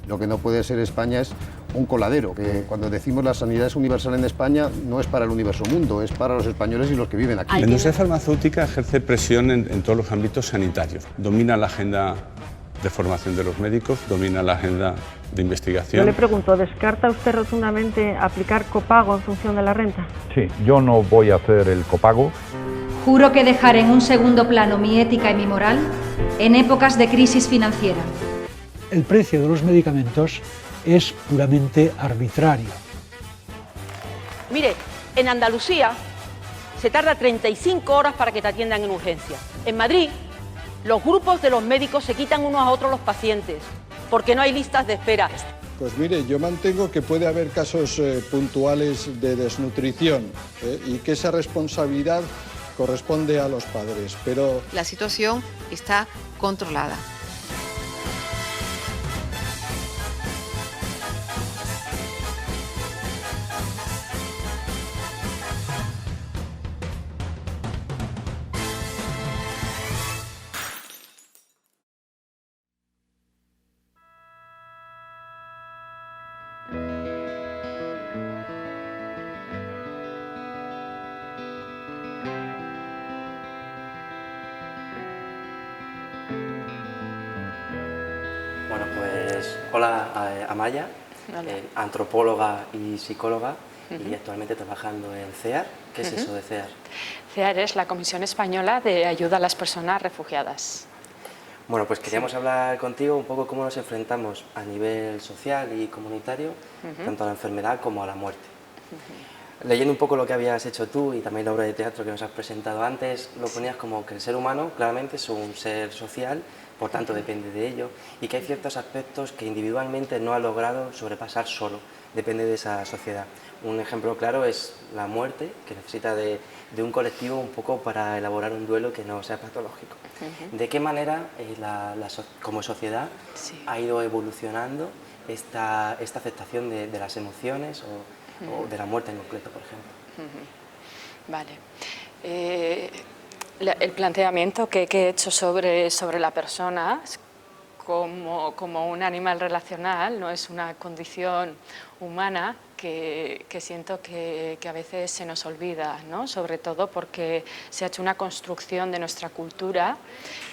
Lo que no puede ser España es un coladero, que cuando decimos la sanidad es universal en España no es para el universo mundo, es para los españoles y los que viven aquí. La industria farmacéutica ejerce presión en todos los ámbitos sanitarios. Domina la agenda de formación de los médicos, domina la agenda de investigación. Yo le pregunto, ¿descarta usted rotundamente aplicar copago en función de la renta? Sí, yo no voy a hacer el copago. Juro que dejaré en un segundo plano mi ética y mi moral en épocas de crisis financiera. El precio de los medicamentos es puramente arbitrario. Mire, en Andalucía se tarda 35 horas para que te atiendan en urgencia. En Madrid, los grupos de los médicos se quitan unos a otros los pacientes, porque no hay listas de espera. Pues mire, yo mantengo que puede haber casos puntuales de desnutrición y que esa responsabilidad corresponde a los padres, pero... La situación está controlada. Bueno, pues hola Amaya, antropóloga y psicóloga y actualmente trabajando en CEAR. ¿Qué es eso de CEAR? CEAR es la Comisión Española de Ayuda a las Personas Refugiadas. Bueno, pues queríamos hablar contigo un poco cómo nos enfrentamos a nivel social y comunitario, tanto a la enfermedad como a la muerte. Leyendo un poco lo que habías hecho tú y también la obra de teatro que nos has presentado antes, lo ponías como que el ser humano claramente es un ser social, por tanto depende de ello, y que hay ciertos aspectos que individualmente no ha logrado sobrepasar solo, depende de esa sociedad. Un ejemplo claro es la muerte, que necesita de un colectivo un poco para elaborar un duelo que no sea patológico. ¿De qué manera como sociedad ha ido evolucionando esta aceptación de las emociones o de la muerte en concreto, por ejemplo? Vale. El planteamiento que he hecho sobre la persona como un animal relacional, no es una condición humana que siento que a veces se nos olvida, ¿no? Sobre todo porque se ha hecho una construcción de nuestra cultura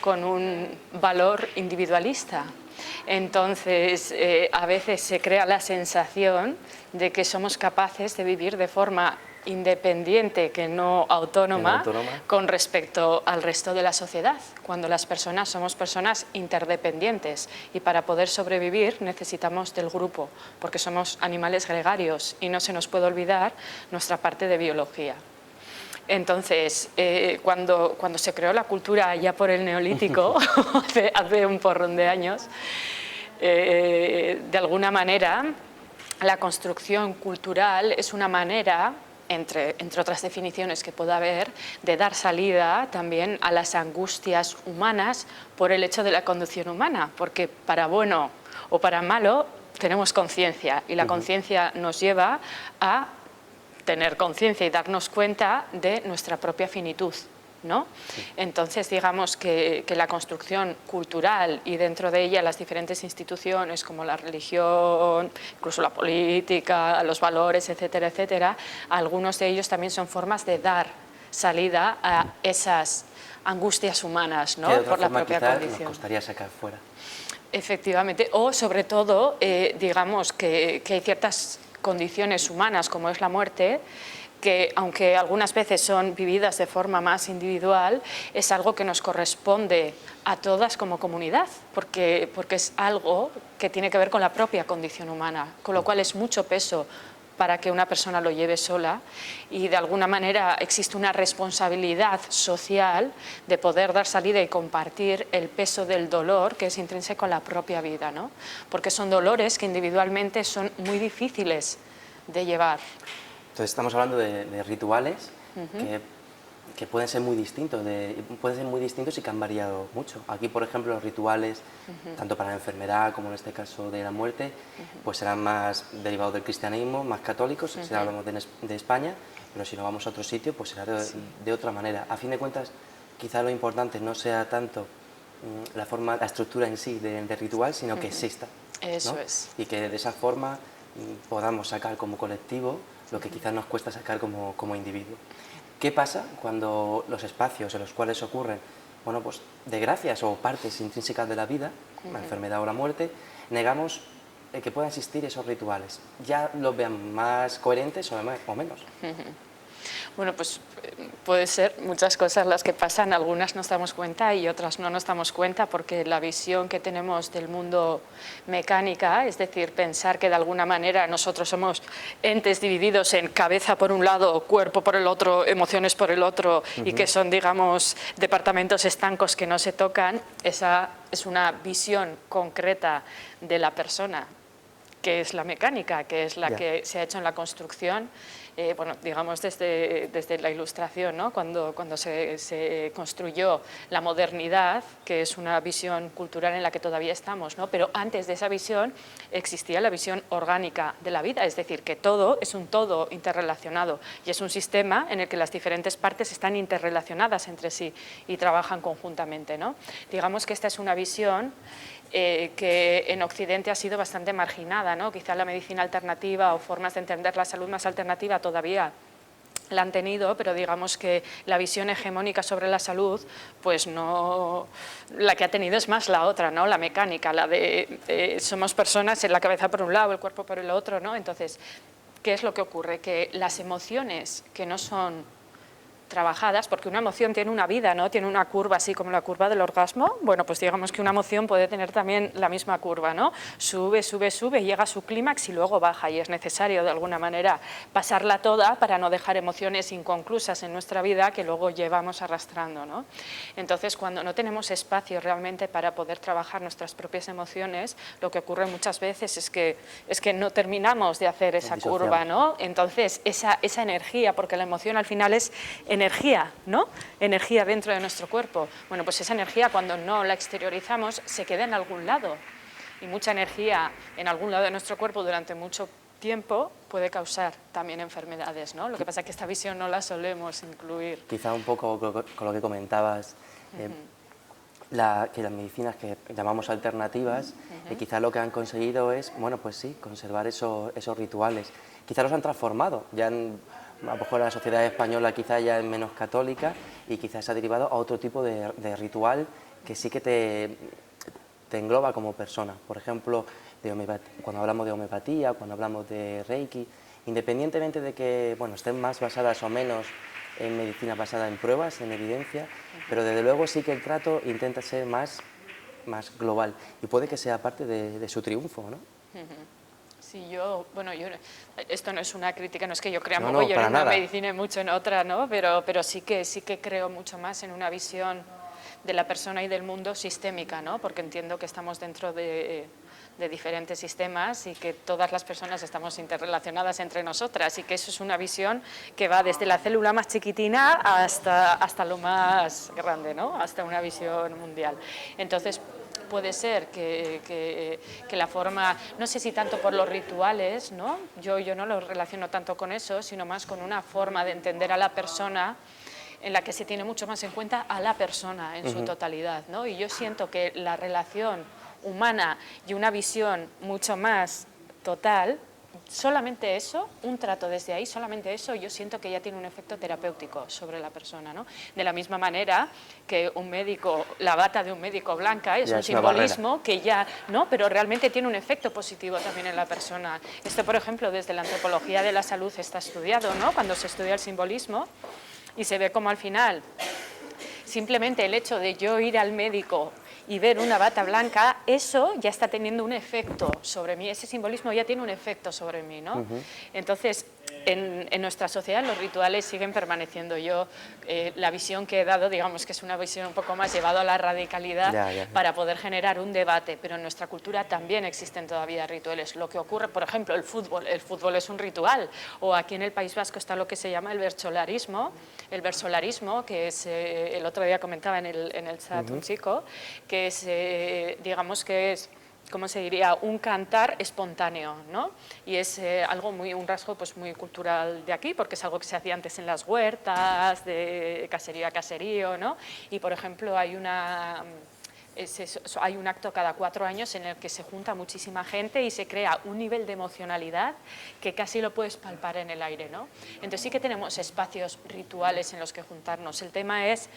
con un valor individualista. Entonces, a veces se crea la sensación de que somos capaces de vivir de forma independiente, que no autónoma, con respecto al resto de la sociedad, cuando las personas somos personas interdependientes y para poder sobrevivir necesitamos del grupo, porque somos animales gregarios y no se nos puede olvidar nuestra parte de biología. Entonces, cuando se creó la cultura ya por el Neolítico, hace un porrón de años, de alguna manera la construcción cultural es una manera, entre otras definiciones que pueda haber, de dar salida también a las angustias humanas por el hecho de la condición humana, porque para bueno o para malo tenemos conciencia y la conciencia nos lleva a tener conciencia y darnos cuenta de nuestra propia finitud, ¿no? Entonces, digamos que la construcción cultural y dentro de ella las diferentes instituciones como la religión, incluso la política, los valores, etcétera, etcétera, algunos de ellos también son formas de dar salida a esas angustias humanas, ¿no? Por la propia condición. Nos costaría sacar fuera. Efectivamente, o sobre todo, digamos que hay ciertas condiciones humanas como es la muerte, que aunque algunas veces son vividas de forma más individual, es algo que nos corresponde a todas como comunidad, porque es algo que tiene que ver con la propia condición humana, con lo cual es mucho peso para que una persona lo lleve sola y de alguna manera existe una responsabilidad social de poder dar salida y compartir el peso del dolor que es intrínseco a la propia vida, ¿no? Porque son dolores que individualmente son muy difíciles de llevar. Entonces estamos hablando de rituales que pueden ser muy distintos, y que han variado mucho. Aquí, por ejemplo, los rituales, tanto para la enfermedad como en este caso de la muerte, pues serán más derivados del cristianismo, más católicos, si hablamos de España, pero si no vamos a otro sitio, pues será de otra manera. A fin de cuentas, quizá lo importante no sea tanto la estructura en sí del ritual, sino que exista. Eso ¿no? es. Y que de esa forma podamos sacar como colectivo lo que quizás nos cuesta sacar como individuo. ¿Qué pasa cuando los espacios en los cuales ocurren, bueno, pues desgracias o partes intrínsecas de la vida, la enfermedad o la muerte, negamos que puedan existir esos rituales? Ya los vean más coherentes o menos. Bueno, pues puede ser muchas cosas las que pasan, algunas nos damos cuenta y otras no nos damos cuenta, porque la visión que tenemos del mundo mecánica, es decir, pensar que de alguna manera nosotros somos entes divididos en cabeza por un lado, cuerpo por el otro, emociones por el otro, y que son, digamos, departamentos estancos que no se tocan, esa es una visión concreta de la persona, que es la mecánica, que es la que se ha hecho en la construcción, bueno, digamos desde la Ilustración, ¿no? Cuando se construyó la modernidad, que es una visión cultural en la que todavía estamos, ¿no? Pero antes de esa visión existía la visión orgánica de la vida, es decir, que todo es un todo interrelacionado y es un sistema en el que las diferentes partes están interrelacionadas entre sí y trabajan conjuntamente, ¿no? Digamos que esta es una visión que en Occidente ha sido bastante marginada, ¿no? Quizá la medicina alternativa o formas de entender la salud más alternativa todavía la han tenido, pero digamos que la visión hegemónica sobre la salud, pues no, la que ha tenido es más la otra, ¿no? La mecánica, la de somos personas en la cabeza por un lado, el cuerpo por el otro, ¿no? Entonces, ¿qué es lo que ocurre? Que las emociones que no son trabajadas, porque una emoción tiene una vida, ¿no? Tiene una curva así como la curva del orgasmo. Bueno, pues digamos que una emoción puede tener también la misma curva, ¿no? Sube, sube, sube, llega a su clímax y luego baja, y es necesario de alguna manera pasarla toda para no dejar emociones inconclusas en nuestra vida que luego llevamos arrastrando, ¿no? Entonces, cuando no tenemos espacio realmente para poder trabajar nuestras propias emociones, lo que ocurre muchas veces es que no terminamos de hacer esa curva, ¿no? Entonces, esa energía, porque la emoción al final es energía, ¿no? Energía dentro de nuestro cuerpo. Bueno, pues esa energía, cuando no la exteriorizamos, se queda en algún lado. Y mucha energía en algún lado de nuestro cuerpo durante mucho tiempo puede causar también enfermedades, ¿no? Lo que pasa es que esta visión no la solemos incluir. Quizá un poco con lo que comentabas, que las medicinas que llamamos alternativas, quizá lo que han conseguido es, bueno, pues sí, conservar esos rituales. Quizá los han transformado, ya a lo mejor la sociedad española quizá ya es menos católica y quizás se ha derivado a otro tipo de ritual que sí que te engloba como persona. Por ejemplo, cuando hablamos de homeopatía, cuando hablamos de Reiki, independientemente de que bueno, estén más basadas o menos en medicina basada en pruebas, en evidencia, pero desde luego sí que el trato intenta ser más global y puede que sea parte de su triunfo, ¿no? Sí, bueno, esto no es una crítica, no es que yo crea mogollón en una medicina y mucho en otra, ¿no? Pero sí que creo mucho más en una visión de la persona y del mundo sistémica, ¿no? Porque entiendo que estamos dentro de diferentes sistemas y que todas las personas estamos interrelacionadas entre nosotras, y que eso es una visión que va desde la célula más chiquitina hasta lo más grande, ¿no? Hasta una visión mundial. Entonces, puede ser que la forma, no sé si tanto por los rituales, ¿no? Yo no lo relaciono tanto con eso, sino más con una forma de entender a la persona en la que se tiene mucho más en cuenta a la persona en su totalidad, ¿no? Y yo siento que la relación humana y una visión mucho más total, solamente eso, un trato desde ahí, solamente eso, yo siento que ya tiene un efecto terapéutico sobre la persona, ¿no? De la misma manera que un médico, la bata de un médico blanca es un simbolismo que ya, ¿no? Pero realmente tiene un efecto positivo también en la persona. Esto, por ejemplo, desde la antropología de la salud está estudiado, ¿no? Cuando se estudia el simbolismo y se ve como al final simplemente el hecho de yo ir al médico y ver una bata blanca, eso ya está teniendo un efecto sobre mí, ese simbolismo ya tiene un efecto sobre mí, ¿no? Entonces, en nuestra sociedad los rituales siguen permaneciendo. Yo, la visión que he dado, digamos que es una visión un poco más llevada a la radicalidad para poder generar un debate, pero en nuestra cultura también existen todavía rituales. Lo que ocurre, por ejemplo, el fútbol es un ritual, o aquí en el País Vasco está lo que se llama el versolarismo, que es, el otro día comentaba en el chat un chico, que es, digamos que es, ¿cómo se diría?, un cantar espontáneo, ¿no? Y es un rasgo pues, muy cultural de aquí, porque es algo que se hacía antes en las huertas, de caserío a caserío, ¿no? Y, por ejemplo, hay una hay un acto cada 4 años en el que se junta muchísima gente y se crea un nivel de emocionalidad que casi lo puedes palpar en el aire, ¿no? Entonces sí que tenemos espacios rituales en los que juntarnos. El tema es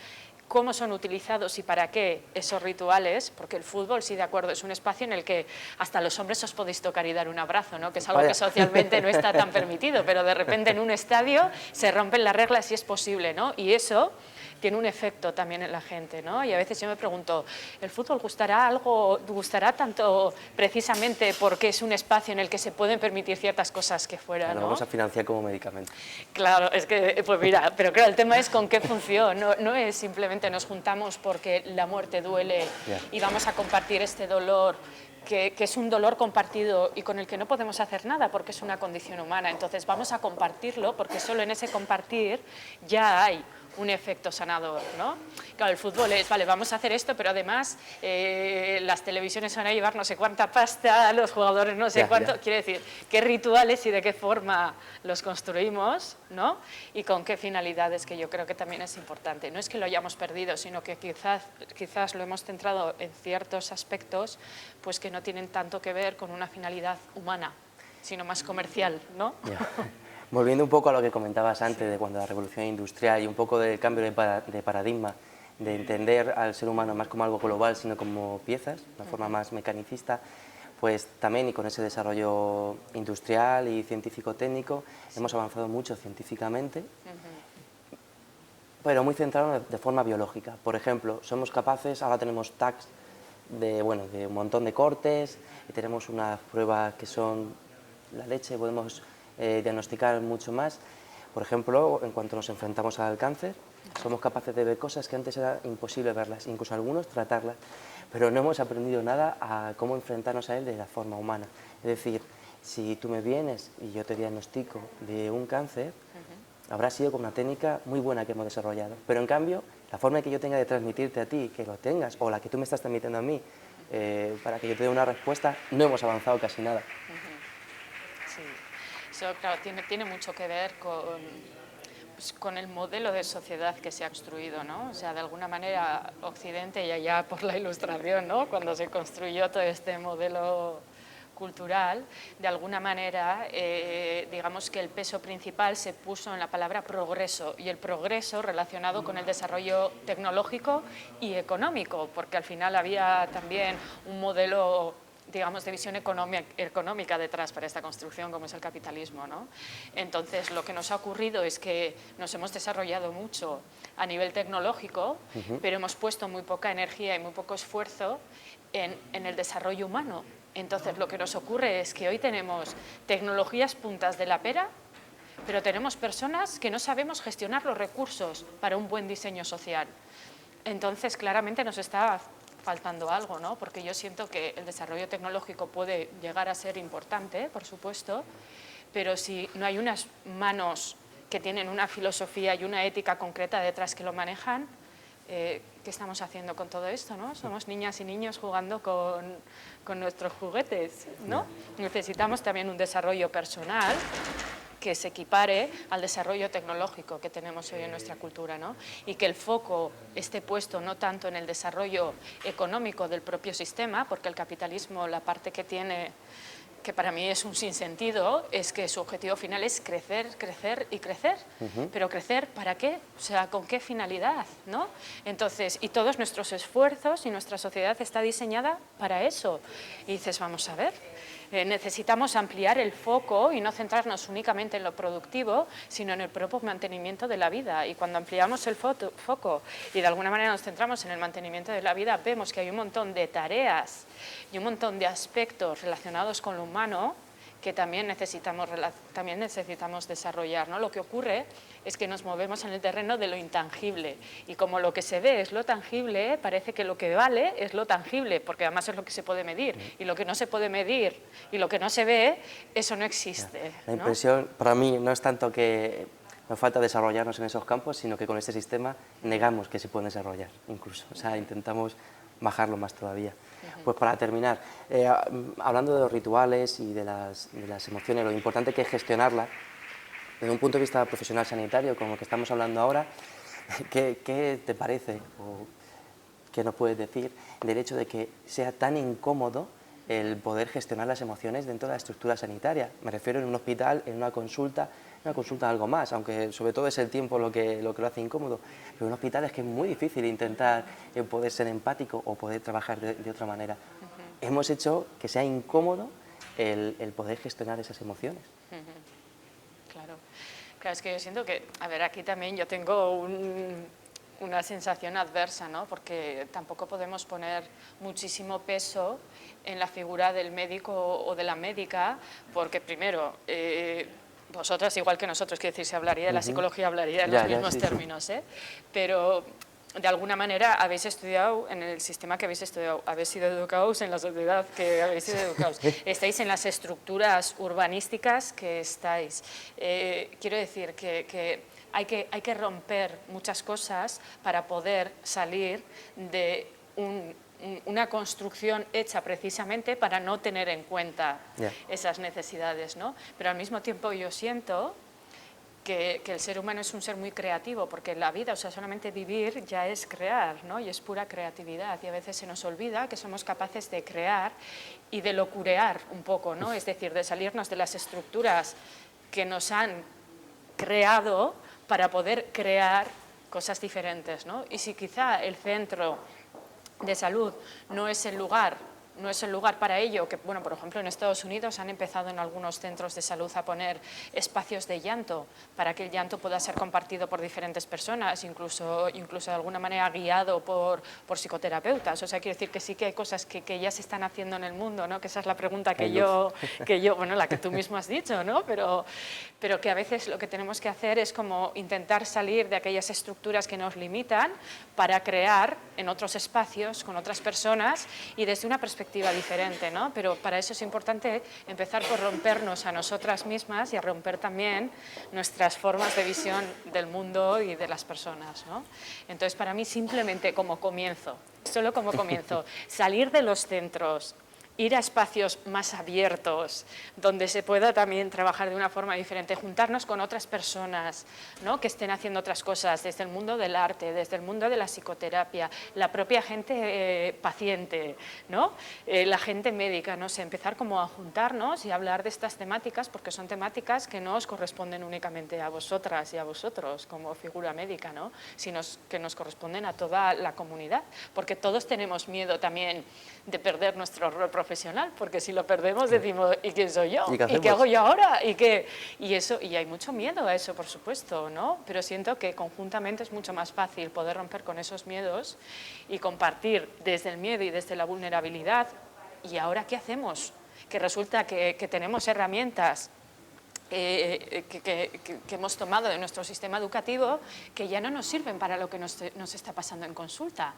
cómo son utilizados y para qué esos rituales, porque el fútbol, sí, de acuerdo, es un espacio en el que hasta los hombres os podéis tocar y dar un abrazo, ¿no? Que es algo que socialmente no está tan permitido, pero de repente en un estadio se rompen las reglas y es posible, ¿no? Y eso tiene un efecto también en la gente, ¿no? Y a veces yo me pregunto, ¿el fútbol gustará tanto precisamente porque es un espacio en el que se pueden permitir ciertas cosas que fuera, Lo ¿no? vamos a financiar como medicamento. Claro, es que, pues mira, pero claro, el tema es con qué función, no es simplemente nos juntamos porque la muerte duele y vamos a compartir este dolor, que es un dolor compartido y con el que no podemos hacer nada porque es una condición humana. Entonces vamos a compartirlo porque solo en ese compartir ya hay un efecto sanador, ¿no? Claro, el fútbol es, vale, vamos a hacer esto, pero además las televisiones van a llevar no sé cuánta pasta, los jugadores no sé cuánto, quiere decir, qué rituales y de qué forma los construimos, ¿no? Y con qué finalidades, que yo creo que también es importante. No es que lo hayamos perdido, sino que quizás lo hemos centrado en ciertos aspectos pues que no tienen tanto que ver con una finalidad humana, sino más comercial, ¿no? Volviendo un poco a lo que comentabas antes de cuando la revolución industrial y un poco del cambio de paradigma, de entender al ser humano más como algo global, sino como piezas, de una forma más mecanicista, pues también y con ese desarrollo industrial y científico-técnico hemos avanzado mucho científicamente, pero muy centrado de forma biológica. Por ejemplo, somos capaces, ahora tenemos tags de un montón de cortes y tenemos unas pruebas que son la leche, podemos diagnosticar mucho más. Por ejemplo, en cuanto nos enfrentamos al cáncer, somos capaces de ver cosas que antes era imposible verlas, incluso algunos tratarlas, pero no hemos aprendido nada a cómo enfrentarnos a él de la forma humana. Es decir, si tú me vienes y yo te diagnostico de un cáncer, habrá sido con una técnica muy buena que hemos desarrollado, pero en cambio, la forma que yo tenga de transmitirte a ti, que lo tengas, o la que tú me estás transmitiendo a mí, para que yo te dé una respuesta, no hemos avanzado casi nada. Sí. Eso, claro, tiene mucho que ver con el modelo de sociedad que se ha construido, ¿no? O sea, de alguna manera, Occidente, y allá por la Ilustración, ¿no? Cuando se construyó todo este modelo cultural, de alguna manera, digamos que el peso principal se puso en la palabra progreso, y el progreso relacionado con el desarrollo tecnológico y económico, porque al final había también un modelo, digamos, de visión económica detrás para esta construcción, como es el capitalismo, ¿no? Entonces, lo que nos ha ocurrido es que nos hemos desarrollado mucho a nivel tecnológico, pero hemos puesto muy poca energía y muy poco esfuerzo en el desarrollo humano. Entonces, lo que nos ocurre es que hoy tenemos tecnologías puntas de la pera, pero tenemos personas que no sabemos gestionar los recursos para un buen diseño social. Entonces, claramente nos está faltando algo, ¿no? Porque yo siento que el desarrollo tecnológico puede llegar a ser importante, por supuesto, pero si no hay unas manos que tienen una filosofía y una ética concreta detrás que lo manejan, ¿qué estamos haciendo con todo esto, ¿no? Somos niñas y niños jugando con nuestros juguetes, ¿no? Necesitamos también un desarrollo personal que se equipare al desarrollo tecnológico que tenemos hoy en nuestra cultura, ¿no? Y que el foco esté puesto no tanto en el desarrollo económico del propio sistema, porque el capitalismo, la parte que tiene, que para mí es un sinsentido, es que su objetivo final es crecer, crecer y crecer. Pero ¿crecer para qué? O sea, ¿con qué finalidad, no? Entonces, y todos nuestros esfuerzos y nuestra sociedad está diseñada para eso. Y dices, vamos a ver, necesitamos ampliar el foco y no centrarnos únicamente en lo productivo, sino en el propio mantenimiento de la vida. Y cuando ampliamos el foco y de alguna manera nos centramos en el mantenimiento de la vida, vemos que hay un montón de tareas y un montón de aspectos relacionados con lo humano que también necesitamos desarrollar, ¿no? Lo que ocurre es que nos movemos en el terreno de lo intangible, y como lo que se ve es lo tangible, parece que lo que vale es lo tangible, porque además es lo que se puede medir, y lo que no se puede medir y lo que no se ve, eso no existe, La impresión, ¿no? para mí, no es tanto que nos falta desarrollarnos en esos campos, sino que con este sistema negamos que se pueden desarrollar, incluso. O sea, intentamos bajarlo más todavía. Pues para terminar, hablando de los rituales y de las emociones, lo importante que es gestionarlas, desde un punto de vista profesional sanitario, como el que estamos hablando ahora, ¿qué te parece? ¿qué nos puedes decir del hecho de que sea tan incómodo el poder gestionar las emociones dentro de la estructura sanitaria? Me refiero en un hospital, en una consulta algo más, aunque sobre todo es el tiempo lo que lo hace incómodo, pero en un hospital es que es muy difícil intentar poder ser empático o poder trabajar de otra manera. Hemos hecho que sea incómodo el poder gestionar esas emociones. Claro, es que yo siento que, a ver, aquí también yo tengo una sensación adversa, ¿no? Porque tampoco podemos poner muchísimo peso en la figura del médico o de la médica, porque primero, vosotras igual que nosotros, quiero decir, se hablaría de la psicología, hablaría en los mismos términos, ¿eh? Pero de alguna manera habéis estudiado en el sistema que habéis estudiado, habéis sido educados en la sociedad que habéis sido educados, estáis en las estructuras urbanísticas que estáis. Quiero decir que hay que romper muchas cosas para poder salir de una construcción hecha precisamente para no tener en cuenta esas necesidades, ¿no? Pero al mismo tiempo yo siento que el ser humano es un ser muy creativo, porque la vida, o sea, solamente vivir ya es crear, ¿no? Y es pura creatividad, y a veces se nos olvida que somos capaces de crear y de locurear un poco, ¿no? Es decir, de salirnos de las estructuras que nos han creado para poder crear cosas diferentes, ¿no? Y si quizá el centro de salud no es el lugar para ello, que bueno, por ejemplo en Estados Unidos han empezado en algunos centros de salud a poner espacios de llanto para que el llanto pueda ser compartido por diferentes personas, incluso de alguna manera guiado por psicoterapeutas. O sea, quiero decir que sí que hay cosas que ya se están haciendo en el mundo, ¿no? Que esa es la pregunta que yo, bueno, la que tú mismo has dicho, ¿no? Pero que a veces lo que tenemos que hacer es como intentar salir de aquellas estructuras que nos limitan para crear en otros espacios, con otras personas y desde una perspectiva diferente, ¿no? Pero para eso es importante empezar por rompernos a nosotras mismas y a romper también nuestras formas de visión del mundo y de las personas, ¿no? Entonces, para mí, simplemente como comienzo, solo como comienzo, salir de los centros, ir a espacios más abiertos, donde se pueda también trabajar de una forma diferente, juntarnos con otras personas, ¿no? Que estén haciendo otras cosas, desde el mundo del arte, desde el mundo de la psicoterapia, la propia gente paciente, ¿no? La gente médica, no sé, empezar como a juntarnos y a hablar de estas temáticas, porque son temáticas que no os corresponden únicamente a vosotras y a vosotros como figura médica, ¿no? Sino que nos corresponden a toda la comunidad, porque todos tenemos miedo también de perder nuestro rol profesional, porque si lo perdemos decimos, ¿y quién soy yo? ¿Y qué hago yo ahora? Y hay mucho miedo a eso, por supuesto, ¿no? Pero siento que conjuntamente es mucho más fácil poder romper con esos miedos y compartir desde el miedo y desde la vulnerabilidad. ¿Y ahora qué hacemos? Que resulta que tenemos herramientas que hemos tomado de nuestro sistema educativo que ya no nos sirven para lo que nos está pasando en consulta.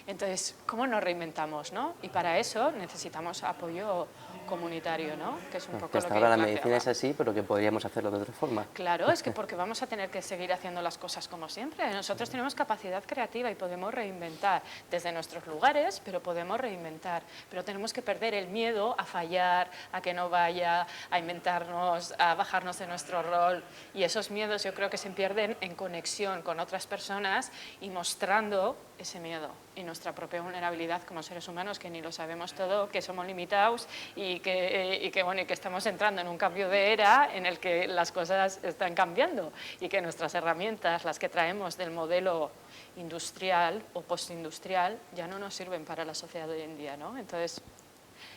Entonces, ¿cómo nos reinventamos, no? Y para eso necesitamos apoyo comunitario, ¿no? Que es un poco que hasta ahora la medicina es así, pero que podríamos hacerlo de otra forma. Claro, es que porque vamos a tener que seguir haciendo las cosas como siempre. Nosotros tenemos capacidad creativa y podemos reinventar desde nuestros lugares, pero podemos reinventar. Pero tenemos que perder el miedo a fallar, a que no vaya, a inventarnos, a bajarnos de nuestro rol. Y esos miedos yo creo que se pierden en conexión con otras personas y mostrando ese miedo y nuestra propia vulnerabilidad como seres humanos, que ni lo sabemos todo, que somos limitados y que estamos entrando en un cambio de era en el que las cosas están cambiando y que nuestras herramientas, las que traemos del modelo industrial o postindustrial, ya no nos sirven para la sociedad de hoy en día, ¿no? Entonces,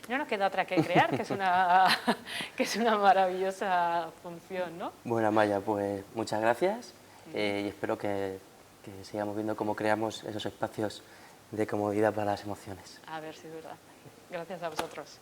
no nos queda otra que crear, que es una maravillosa función, ¿no? Bueno, Amaya, pues muchas gracias y espero que sigamos viendo cómo creamos esos espacios de comodidad para las emociones. A ver si es verdad. Gracias a vosotros.